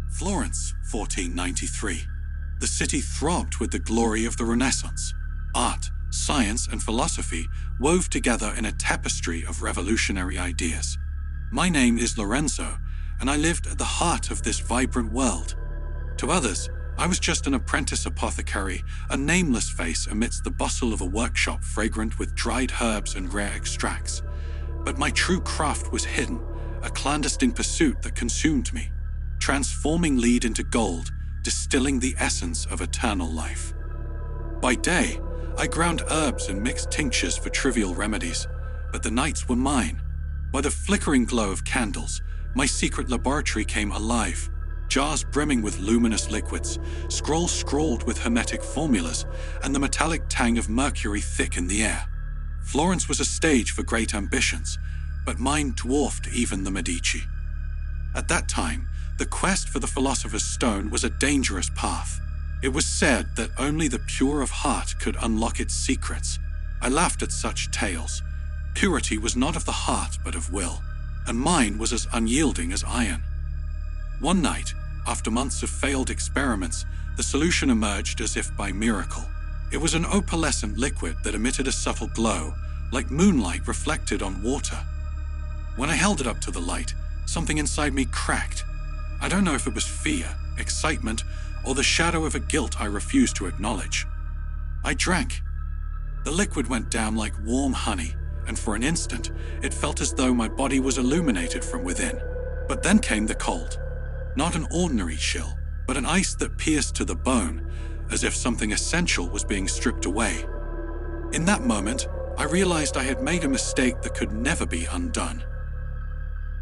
Florence, 1493. The city throbbed with the glory of the Renaissance. Art, science, and philosophy wove together in a tapestry of revolutionary ideas. My name is Lorenzo, and I lived at the heart of this vibrant world. To others, I was just an apprentice apothecary, a nameless face amidst the bustle of a workshop fragrant with dried herbs and rare extracts. But my true craft was hidden, a clandestine pursuit that consumed me, transforming lead into gold, distilling the essence of eternal life. By day, I ground herbs and mixed tinctures for trivial remedies, but the nights were mine. By the flickering glow of candles, my secret laboratory came alive. Jars brimming with luminous liquids, scrolls scrawled with hermetic formulas, and the metallic tang of mercury thick in the air. Florence was a stage for great ambitions, but mine dwarfed even the Medici. At that time, the quest for the philosopher's stone was a dangerous path. It was said that only the pure of heart could unlock its secrets. I laughed at such tales. Purity was not of the heart but of will, and mine was as unyielding as iron. One night, after months of failed experiments, the solution emerged as if by miracle. It was an opalescent liquid that emitted a subtle glow, like moonlight reflected on water. When I held it up to the light, something inside me cracked. I don't know if it was fear, excitement, or the shadow of a guilt I refused to acknowledge. I drank. The liquid went down like warm honey, and for an instant, it felt as though my body was illuminated from within. But then came the cold. Not an ordinary chill, but an ice that pierced to the bone, as if something essential was being stripped away. In that moment, I realized I had made a mistake that could never be undone.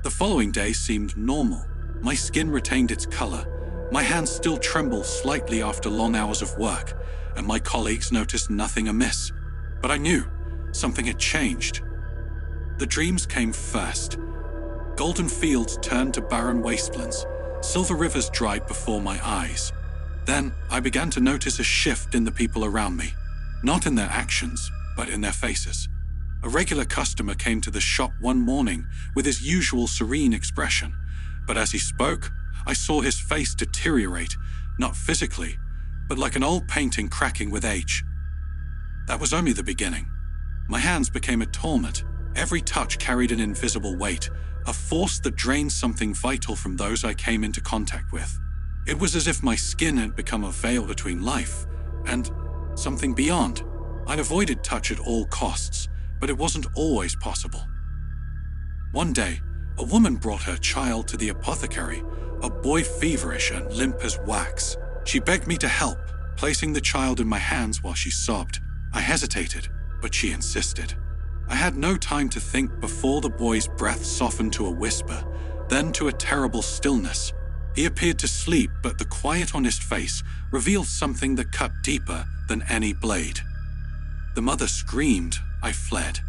The following day seemed normal. My skin retained its color, my hands still trembled slightly after long hours of work, and my colleagues noticed nothing amiss. But I knew something had changed. The dreams came first. Golden fields turned to barren wastelands. Silver rivers dried before my eyes. Then I began to notice a shift in the people around me, not in their actions, but in their faces. A regular customer came to the shop one morning with his usual serene expression, but as he spoke, I saw his face deteriorate, not physically, but like an old painting cracking with age. That was only the beginning. My hands became a torment. Every touch carried an invisible weight, a force that drained something vital from those I came into contact with. It was as if my skin had become a veil between life and something beyond. I'd avoided touch at all costs, but it wasn't always possible. One day, a woman brought her child to the apothecary, a boy feverish and limp as wax. She begged me to help, placing the child in my hands while she sobbed. I hesitated, but she insisted. I had no time to think before the boy's breath softened to a whisper, then to a terrible stillness. He appeared to sleep, but the quiet on his face revealed something that cut deeper than any blade. The mother screamed. I fled.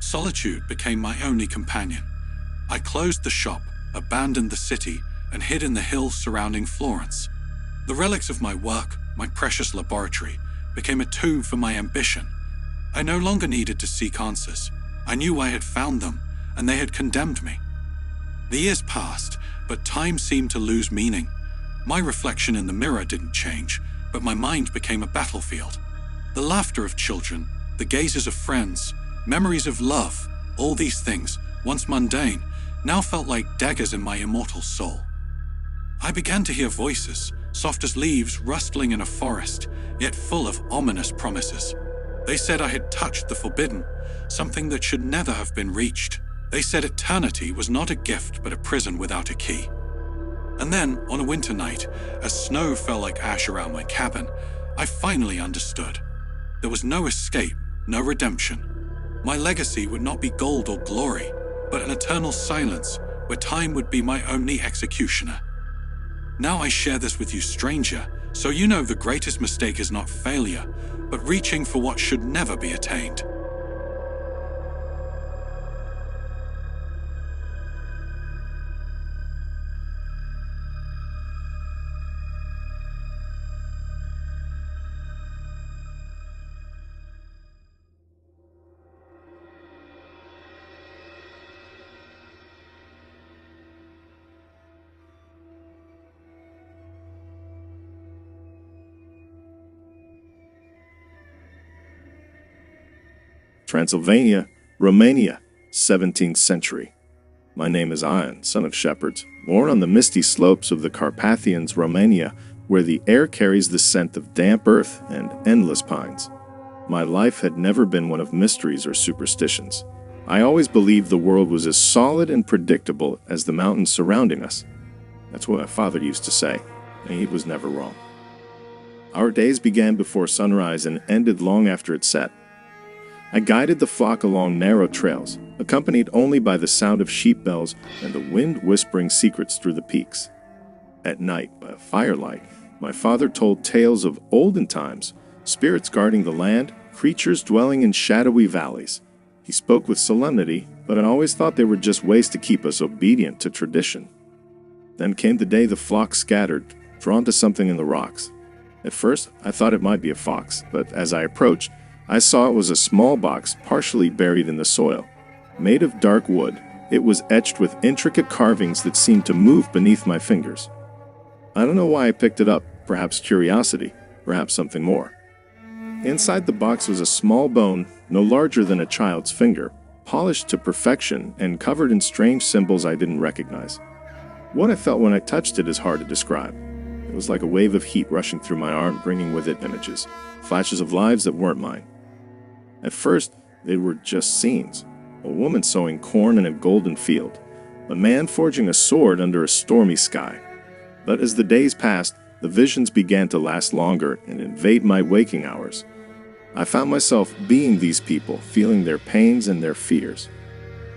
Solitude became my only companion. I closed the shop, abandoned the city, and hid in the hills surrounding Florence. The relics of my work, my precious laboratory, became a tomb for my ambition. I no longer needed to seek answers. I knew I had found them, and they had condemned me. The years passed, but time seemed to lose meaning. My reflection in the mirror didn't change, but my mind became a battlefield. The laughter of children, the gazes of friends, memories of love, all these things, once mundane, now felt like daggers in my immortal soul. I began to hear voices, soft as leaves rustling in a forest, yet full of ominous promises. They said I had touched the forbidden, something that should never have been reached. They said eternity was not a gift but a prison without a key. And then, on a winter night, as snow fell like ash around my cabin, I finally understood. There was no escape, no redemption. My legacy would not be gold or glory, but an eternal silence where time would be my only executioner. Now I share this with you, stranger, so you know the greatest mistake is not failure, but reaching for what should never be attained. Transylvania Romania, 17th century. My name is Ion, son of shepherds, born on the misty slopes of the Carpathian Romania, where the air carries the scent of damp earth and endless pines. My life had never been one of mysteries or superstitions. I always believed the world was as solid and predictable as the mountains surrounding us. That's what my father used to say, and he was never wrong. Our days began before sunrise and ended long after it set. I guided the flock along narrow trails, accompanied only by the sound of sheep bells and the wind whispering secrets through the peaks. At night, by firelight, my father told tales of olden times, spirits guarding the land, creatures dwelling in shadowy valleys. He spoke with solemnity, but I always thought they were just ways to keep us obedient to tradition. Then came the day the flock scattered, drawn to something in the rocks. At first, I thought it might be a fox, but as I approached, I saw it was a small box partially buried in the soil. Made of dark wood, it was etched with intricate carvings that seemed to move beneath my fingers. I don't know why I picked it up, perhaps curiosity, perhaps something more. Inside the box was a small bone, no larger than a child's finger, polished to perfection and covered in strange symbols I didn't recognize. What I felt when I touched it is hard to describe. It was like a wave of heat rushing through my arm, bringing with it images, flashes of lives that weren't mine. At first, they were just scenes. A woman sowing corn in a golden field, a man forging a sword under a stormy sky. But as the days passed, the visions began to last longer and invade my waking hours. I found myself being these people, feeling their pains and their fears.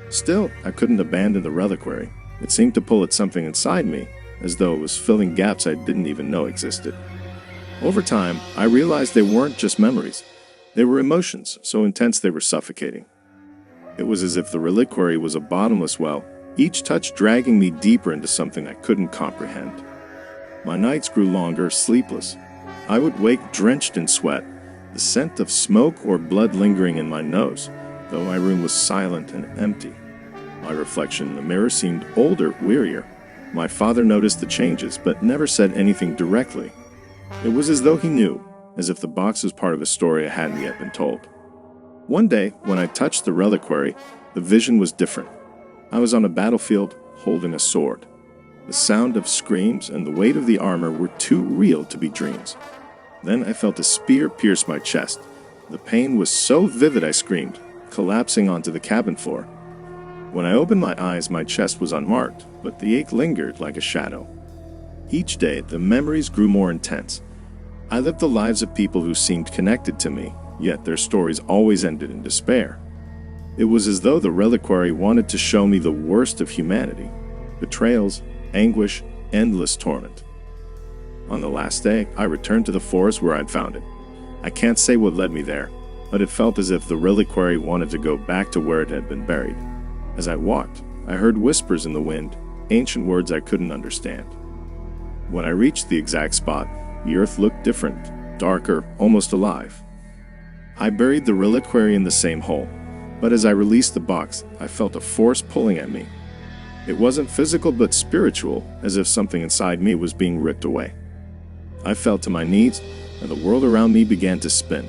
Still, I couldn't abandon the reliquary. It seemed to pull at something inside me, as though it was filling gaps I didn't even know existed. Over time, I realized they weren't just memories. They were emotions, so intense they were suffocating. It was as if the reliquary was a bottomless well, each touch dragging me deeper into something I couldn't comprehend. My nights grew longer, sleepless. I would wake drenched in sweat, the scent of smoke or blood lingering in my nose, though my room was silent and empty. My reflection in the mirror seemed older, wearier. My father noticed the changes, but never said anything directly. It was as though he knew, as if the box was part of a story I hadn't yet been told. One day, when I touched the reliquary, the vision was different. I was on a battlefield, holding a sword. The sound of screams and the weight of the armor were too real to be dreams. Then I felt a spear pierce my chest. The pain was so vivid I screamed, collapsing onto the cabin floor. When I opened my eyes, my chest was unmarked, but the ache lingered like a shadow. Each day, the memories grew more intense. I lived the lives of people who seemed connected to me, yet their stories always ended in despair. It was as though the reliquary wanted to show me the worst of humanity: betrayals, anguish, endless torment. On the last day, I returned to the forest where I'd found it. I can't say what led me there, but it felt as if the reliquary wanted to go back to where it had been buried. As I walked, I heard whispers in the wind, ancient words I couldn't understand. When I reached the exact spot, the earth looked different, darker, almost alive. I buried the reliquary in the same hole, but as I released the box, I felt a force pulling at me. It wasn't physical but spiritual, as if something inside me was being ripped away. I fell to my knees, and the world around me began to spin.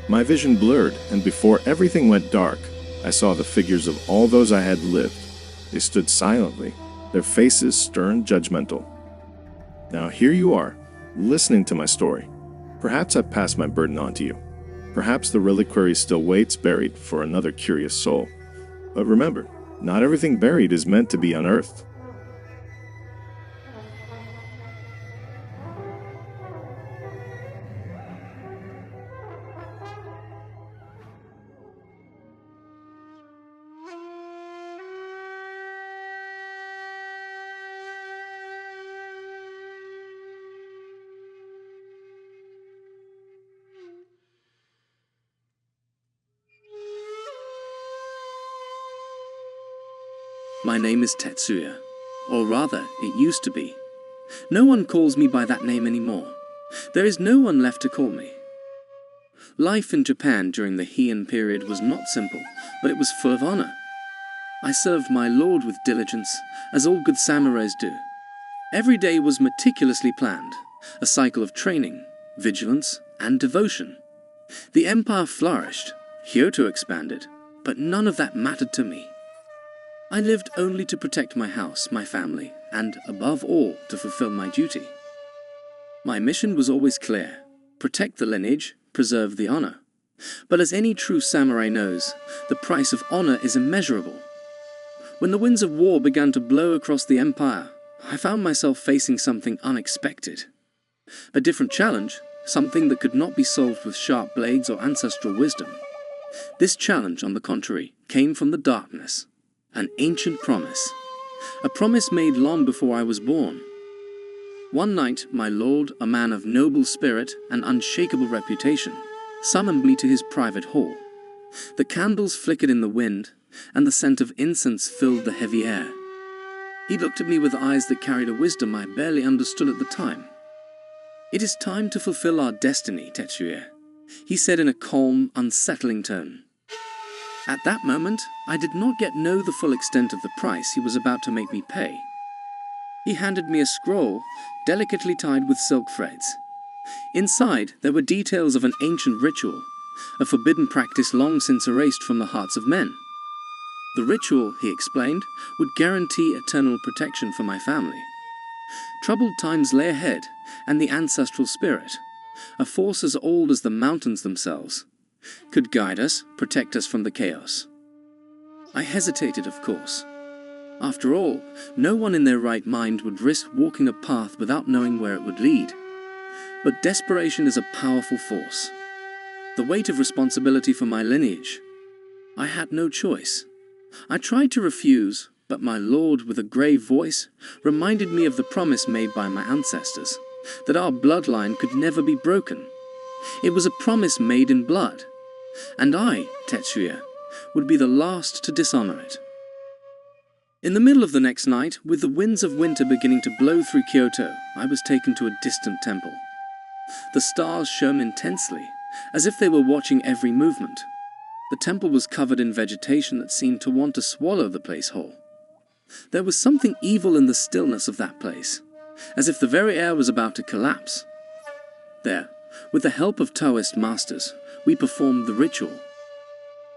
My vision blurred, and before everything went dark, I saw the figures of all those I had lived. They stood silently, their faces stern, judgmental. Now here you are, listening to my story. Perhaps I've passed my burden on to you. Perhaps the reliquary still waits buried for another curious soul. But remember, not everything buried is meant to be unearthed. My name is Tetuya, or rather, it used to be. No one calls me by that name anymore. There is no one left to call me. Life in Japan during the Heian period was not simple, but it was full of honor. I served my lord with diligence, as all good samurais do. Every day was meticulously planned, a cycle of training, vigilance, and devotion. The empire flourished, Kyoto expanded, but none of that mattered to me. I lived only to protect my house, my family, and, above all, to fulfill my duty. My mission was always clear: protect the lineage, preserve the honor. But as any true samurai knows, the price of honor is immeasurable. When the winds of war began to blow across the empire, I found myself facing something unexpected. A different challenge, something that could not be solved with sharp blades or ancestral wisdom. This challenge, on the contrary, came from the darkness. An ancient promise. A promise made long before I was born. One night, my lord, a man of noble spirit and unshakable reputation, summoned me to his private hall. The candles flickered in the wind, and the scent of incense filled the heavy air. He looked at me with eyes that carried a wisdom I barely understood at the time. "It is time to fulfill our destiny, Tetuya," he said in a calm, unsettling tone. At that moment, I did not yet know the full extent of the price he was about to make me pay. He handed me a scroll, delicately tied with silk threads. Inside, there were details of an ancient ritual, a forbidden practice long since erased from the hearts of men. The ritual, he explained, would guarantee eternal protection for my family. Troubled times lay ahead, and the ancestral spirit, a force as old as the mountains themselves, could guide us, protect us from the chaos. I hesitated, of course. After all, no one in their right mind would risk walking a path without knowing where it would lead. But desperation is a powerful force. The weight of responsibility for my lineage. I had no choice. I tried to refuse, but my lord, with a grave voice, reminded me of the promise made by my ancestors, that our bloodline could never be broken. It was a promise made in blood, and I, Tetuya, would be the last to dishonor it. In the middle of the next night, with the winds of winter beginning to blow through Kyoto, I was taken to a distant temple. The stars shone intensely, as if they were watching every movement. The temple was covered in vegetation that seemed to want to swallow the place whole. There was something evil in the stillness of that place, as if the very air was about to collapse. There, with the help of Taoist masters, we performed the ritual.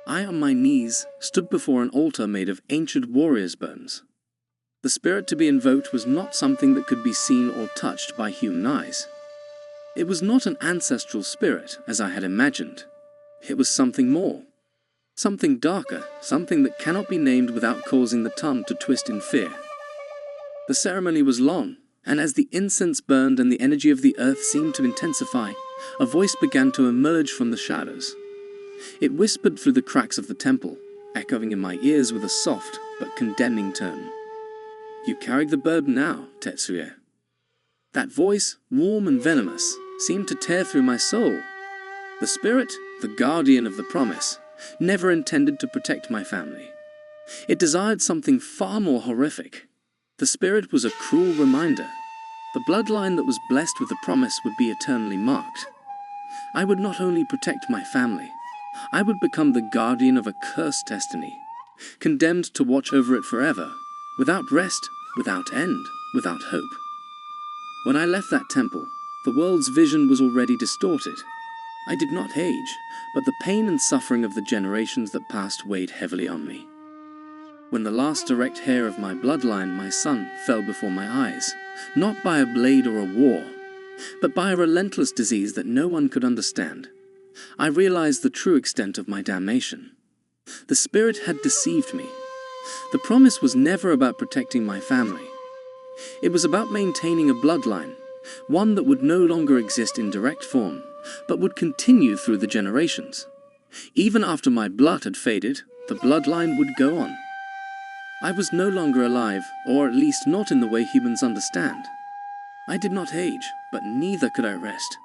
I, on my knees, stood before an altar made of ancient warriors' bones. The spirit to be invoked was not something that could be seen or touched by human eyes. It was not an ancestral spirit, as I had imagined. It was something more. Something darker, something that cannot be named without causing the tongue to twist in fear. The ceremony was long, and as the incense burned and the energy of the earth seemed to intensify, a voice began to emerge from the shadows. It whispered through the cracks of the temple, echoing in my ears with a soft but condemning tone. "You carry the burden now, Tetuya." That voice, warm and venomous, seemed to tear through my soul. The spirit, the guardian of the promise, never intended to protect my family. It desired something far more horrific. The spirit was a cruel reminder. The bloodline that was blessed with the promise would be eternally marked. I would not only protect my family, I would become the guardian of a cursed destiny, condemned to watch over it forever, without rest, without end, without hope. When I left that temple, the world's vision was already distorted. I did not age, but the pain and suffering of the generations that passed weighed heavily on me. When the last direct heir of my bloodline, my son, fell before my eyes, not by a blade or a war, but by a relentless disease that no one could understand, I realized the true extent of my damnation. The spirit had deceived me. The promise was never about protecting my family. It was about maintaining a bloodline, one that would no longer exist in direct form, but would continue through the generations. Even after my blood had faded, the bloodline would go on. I was no longer alive, or at least not in the way humans understand. I did not age, but neither could I rest.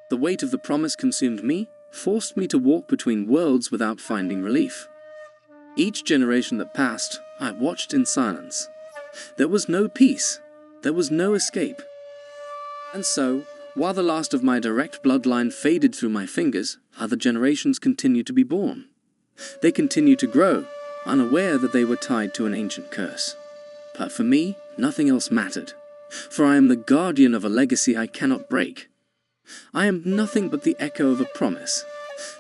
The weight of the promise consumed me, forced me to walk between worlds without finding relief. Each generation that passed, I watched in silence. There was no peace. There was no escape. And so, while the last of my direct bloodline faded through my fingers, other generations continued to be born. They continued to grow, unaware that they were tied to an ancient curse. But for me, nothing else mattered, for I am the guardian of a legacy I cannot break. I am nothing but the echo of a promise,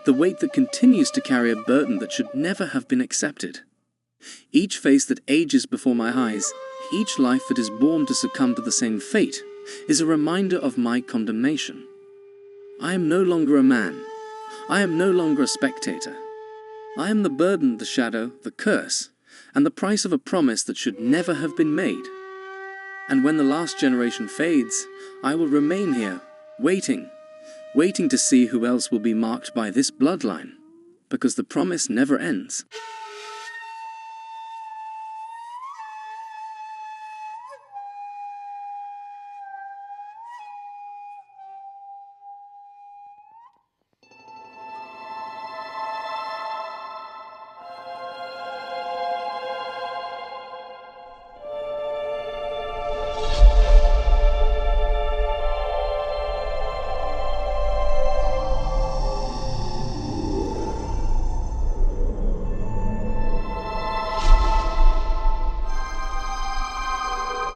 The weight that continues to carry a burden that should never have been accepted. Each face that ages before my eyes, each life that is born to succumb to the same fate, is a reminder of my condemnation. I am no longer a man. I am no longer a spectator. I am the burden, the shadow, the curse, and the price of a promise that should never have been made. And when the last generation fades, I will remain here, waiting to see who else will be marked by this bloodline, because the promise never ends.